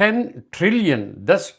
10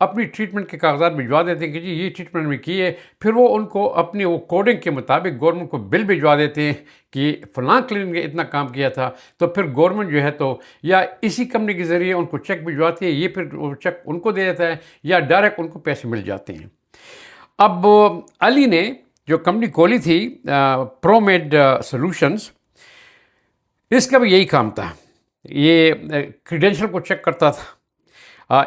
اپنی ٹریٹمنٹ کے کاغذات بھجوا دیتے ہیں کہ جی یہ ٹریٹمنٹ میں کی ہے، پھر وہ ان کو اپنی وہ کوڈنگ کے مطابق گورنمنٹ کو بل بھجوا دیتے ہیں کہ فلاں کلینک نے اتنا کام کیا تھا، تو پھر گورنمنٹ جو ہے تو یا اسی کمپنی کے ذریعے ان کو چیک بھجواتی ہے، یہ پھر وہ چیک ان کو دے دیتا ہے یا ڈائریکٹ ان کو پیسے مل جاتے ہیں۔ اب علی نے جو کمپنی کھولی تھی پرومیڈ سولوشنز، اس کا بھی یہی کام تھا، یہ کریڈینشل کو چیک کرتا تھا،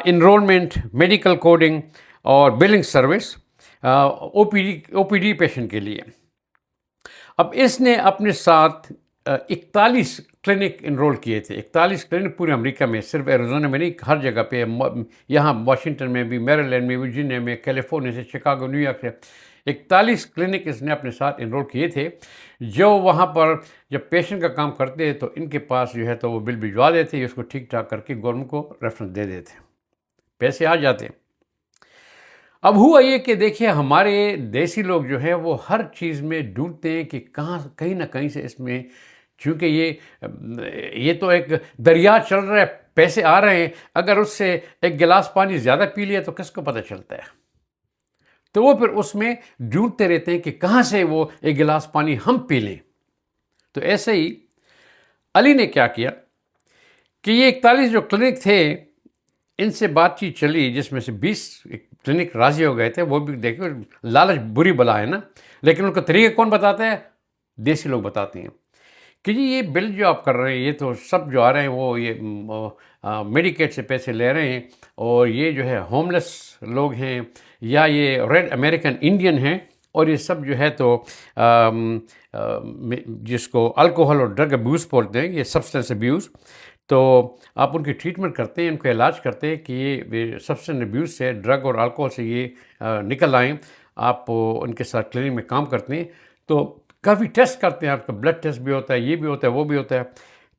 انرولمنٹ، میڈیکل کوڈنگ اور بلنگ سروس او پی ڈی پیشنٹ کے لیے۔ اب اس نے اپنے ساتھ 41 کلینک انرول کیے تھے، 41 کلینک پورے امریکہ میں، صرف ایریزونا میں نہیں، ہر جگہ پہ، یہاں واشنگٹن میں بھی، میریلینڈ میں، ورجینیا میں، کیلیفورنیا سے، شکاگو، نیو یارک سے 41 کلینک اس نے اپنے ساتھ انرول کیے تھے، جو وہاں پر جب پیشنٹ کا کام کرتے ہیں تو ان کے پاس جو ہے تو وہ بل بھجوا دیتے، اس کو ٹھیک ٹھاک کر کے گورنمنٹ کو ریفرنس دے دیتے، پیسے آ جاتے۔ اب ہوا یہ کہ دیکھیے ہمارے دیسی لوگ جو ہیں وہ ہر چیز میں ڈھونڈتے ہیں کہ کہیں نہ کہیں سے اس میں، چونکہ یہ تو ایک دریا چل رہا ہے، پیسے آ رہے ہیں، اگر اس سے ایک گلاس پانی زیادہ پی لیا تو کس کو پتہ چلتا ہے؟ تو وہ پھر اس میں ڈھونڈتے رہتے ہیں کہ کہاں سے وہ ایک گلاس پانی ہم پی لیں۔ تو ایسے ہی علی نے کیا کیا کہ یہ 41 جو کلینک تھے ان سے بات چیت چلی، جس میں سے 20 کلینک راضی ہو گئے تھے، وہ بھی دیکھو لالچ بری بلا ہے نا، لیکن ان کا طریقہ کون بتاتا ہے؟ دیسی لوگ بتاتے ہیں کہ جی یہ بل جو آپ کر رہے ہیں یہ تو سب جو آ رہے ہیں وہ یہ میڈیکیٹ سے پیسے لے رہے ہیں، اور یہ جو ہے ہوم لیس لوگ ہیں یا یہ ریڈ امریکن انڈین ہیں، اور یہ سب جو ہے تو جس کو الکوہل اور ڈرگ ابیوز بولتے ہیں، یہ سبسٹنس ابیوز، تو آپ ان کی ٹریٹمنٹ کرتے ہیں، ان کا علاج کرتے ہیں کہ یہ سبسٹنس ابیوز سے، ڈرگ اور الکوہل سے یہ نکل آئیں، آپ ان کے ساتھ کلینک میں کام کرتے ہیں، تو کافی ٹیسٹ کرتے ہیں، آپ کا بلڈ ٹیسٹ بھی ہوتا ہے، یہ بھی ہوتا ہے، وہ بھی ہوتا ہے،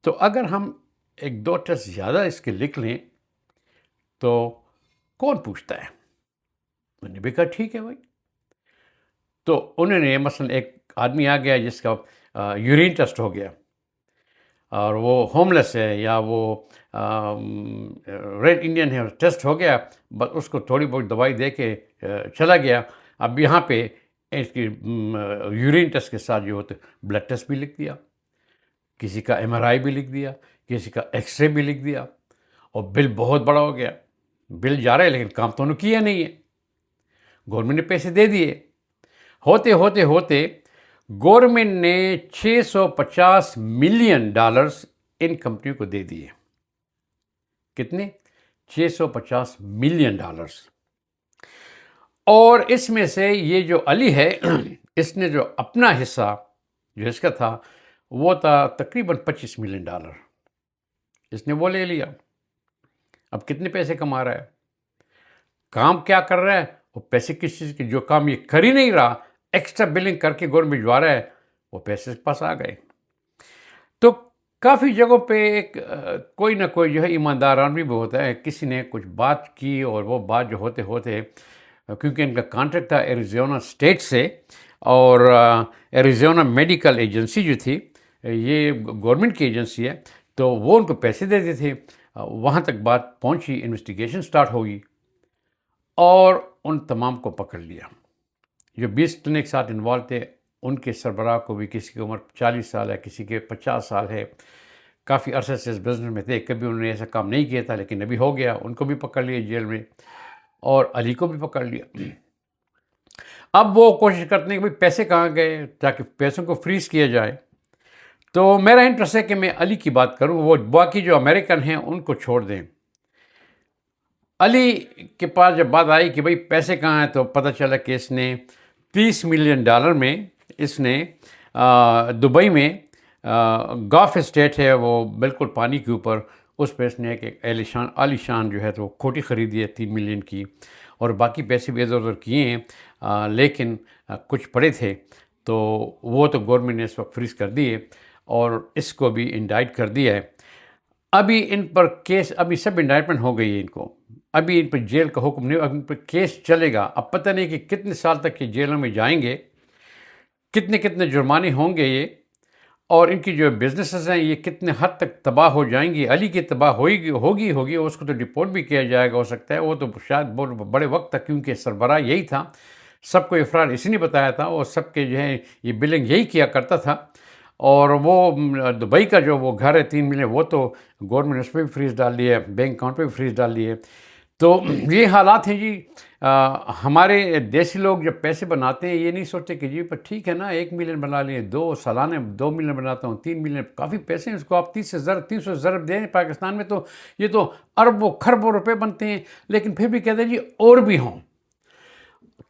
تو اگر ہم 1-2 ٹیسٹ زیادہ اس کے لکھ لیں تو کون پوچھتا ہے؟ میں نے بھی کہا ٹھیک ہے بھائی۔ تو انہوں نے مثلا ایک آدمی آ گیا جس کا یورین ٹیسٹ ہو گیا اور وہ ہوم لیس ہے یا وہ ریڈ انڈین ہے، ٹیسٹ ہو گیا، بس اس کو تھوڑی بہت دوائی دے کے چلا گیا۔ اب یہاں پہ اس کی یورین ٹیسٹ کے ساتھ جو ہوتے بلڈ ٹیسٹ بھی لکھ دیا، کسی کا MRI بھی لکھ دیا، کسی کا ایکس رے بھی لکھ دیا، اور بل بہت بڑا ہو گیا۔ بل جا رہا ہے لیکن کام تو انہوں کیا نہیں ہے، گورنمنٹ نے پیسے دے دیے۔ ہوتے ہوتے ہوتے گورنمنٹ نے $650 ملین ان کمپنیوں کو دے دیے۔ کتنے؟ $650 ملین۔ اور اس میں سے یہ جو علی ہے اس نے جو اپنا حصہ جو اس کا تھا وہ تھا تقریباً $25 ملین، اس نے وہ لے لیا۔ اب کتنے پیسے کما رہا ہے؟ کام کیا کر رہا ہے؟ وہ پیسے کس چیز کی؟ جو کام یہ کر ہی نہیں رہا، ایکسٹرا بلنگ کر کے گورنمنٹ بھجوا رہا ہے، وہ پیسے اس کے پاس آ گئے۔ تو کافی جگہوں پہ ایک کوئی نہ کوئی جو ہے ایماندار آدمی بھی ہوتا ہے، کسی نے کچھ بات کی اور وہ بات جو ہوتے ہوتے، کیونکہ ان کا کانٹریکٹ تھا ایریزونا اسٹیٹ سے، اور ایریزونا میڈیکل ایجنسی جو تھی یہ گورنمنٹ کی ایجنسی ہے، تو وہ ان کو پیسے دیتے تھے، وہاں تک بات پہنچی، انویسٹیگیشن سٹارٹ ہوگی اور ان تمام کو پکڑ لیا۔ جو 20 کلینک ساتھ انوالو تھے ان کے سربراہ کو بھی، کسی کی عمر 40 سال ہے، کسی کے 50 سال ہے، کافی عرصے سے اس بزنس میں تھے، کبھی انہوں نے ایسا کام نہیں کیا تھا لیکن ابھی ہو گیا، ان کو بھی پکڑ لیا جیل میں، اور علی کو بھی پکڑ لیا۔ اب وہ کوشش کرتے ہیں کہ بھئی پیسے کہاں گئے، تاکہ پیسوں کو فریز کیا جائے۔ تو میرا انٹرسٹ ہے کہ میں علی کی بات کروں، وہ باقی جو امریکن ہیں ان کو چھوڑ دیں۔ علی کے پاس جب بات آئی کہ بھئی پیسے کہاں ہیں، تو پتہ چلا کہ اس نے $30 ملین میں اس نے دبئی میں گاف اسٹیٹ ہے وہ بالکل پانی کے اوپر، اس پہ اس نے ایک عالی شان جو ہے تو کھوٹی خریدی ہے 3 ملین کی، اور باقی پیسے بھی ادھر ادھر کیے ہیں، لیکن کچھ پڑے تھے تو وہ تو گورنمنٹ نے اس وقت فریز کر دیے اور اس کو بھی انڈائٹ کر دیا ہے۔ ابھی ان پر کیس، ابھی سب انڈائٹمنٹ ہو گئی ہے ان کو، ابھی ان پر جیل کا حکم نہیں، اب ان پر کیس چلے گا۔ اب پتہ نہیں کہ کتنے سال تک یہ جیلوں میں جائیں گے، کتنے کتنے جرمانے ہوں گے یہ، اور ان کی جو بزنسز ہیں یہ کتنے حد تک تباہ ہو جائیں گی. علی کی تباہ ہوگی اس کو تو ڈپورٹ بھی کیا جائے گا ہو سکتا ہے. وہ تو شاید بہت بڑے وقت تک، کیونکہ سربراہ یہی تھا، سب کو افراد اسی نے بتایا تھا، اور سب کے جو ہے یہ بلنگ یہی کیا کرتا تھا. اور وہ دبئی کا جو وہ گھر ہے 3 ملین، وہ تو گورنمنٹ نے اس پہ بھی فریز ڈال دی ہے، بینک اکاؤنٹ پہ بھی فریز ڈال دی ہے. تو یہ حالات ہیں جی. ہمارے دیسی لوگ جب پیسے بناتے ہیں یہ نہیں سوچتے کہ جی پر ٹھیک ہے نا 1 ملین بنا لیے، سالانہ 2 ملین بناتا ہوں، 3 ملین کافی پیسے ہیں. اس کو آپ 300 ضرب دیں پاکستان میں تو یہ تو اربوں کھربوں روپے بنتے ہیں. لیکن پھر بھی کہتے ہیں جی اور بھی ہوں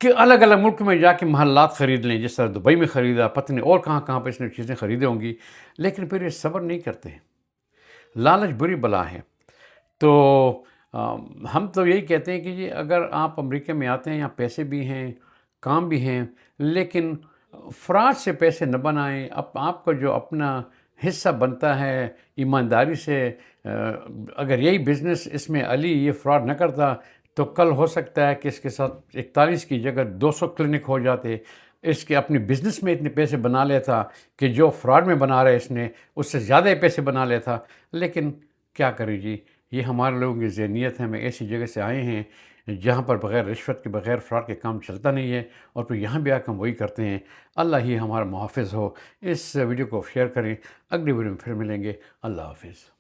کہ الگ الگ ملک میں جا کے محلات خرید لیں، جس طرح دبئی میں خریدا، پتہ نہیں اور کہاں کہاں پہ اس نے چیزیں خریدی ہوں گی. لیکن پھر یہ صبر نہیں کرتے. لالچ بری بلا ہے. تو ہم تو یہی کہتے ہیں کہ جی اگر آپ امریکہ میں آتے ہیں، یہاں پیسے بھی ہیں، کام بھی ہیں، لیکن فراڈ سے پیسے نہ بنائیں. آپ کا جو اپنا حصہ بنتا ہے ایمانداری سے، اگر یہی بزنس اس میں علی یہ فراڈ نہ کرتا تو کل ہو سکتا ہے کہ اس کے ساتھ 41 کی جگہ 200 کلینک ہو جاتے. اس کے اپنی بزنس میں اتنے پیسے بنا لیتا کہ جو فراڈ میں بنا رہا ہے اس نے اس سے زیادہ پیسے بنا لیتا. لیکن کیا کریں جی، یہ ہمارے لوگوں کی ذہنیت ہے. ہمیں ایسی جگہ سے آئے ہیں جہاں پر بغیر رشوت کے، بغیر فراڈ کے کام چلتا نہیں ہے، اور پھر یہاں بھی آ کے ہم وہی کرتے ہیں. اللہ ہی ہمارا محافظ ہو. اس ویڈیو کو شیئر کریں. اگلی ویڈیو میں پھر ملیں گے. اللہ حافظ.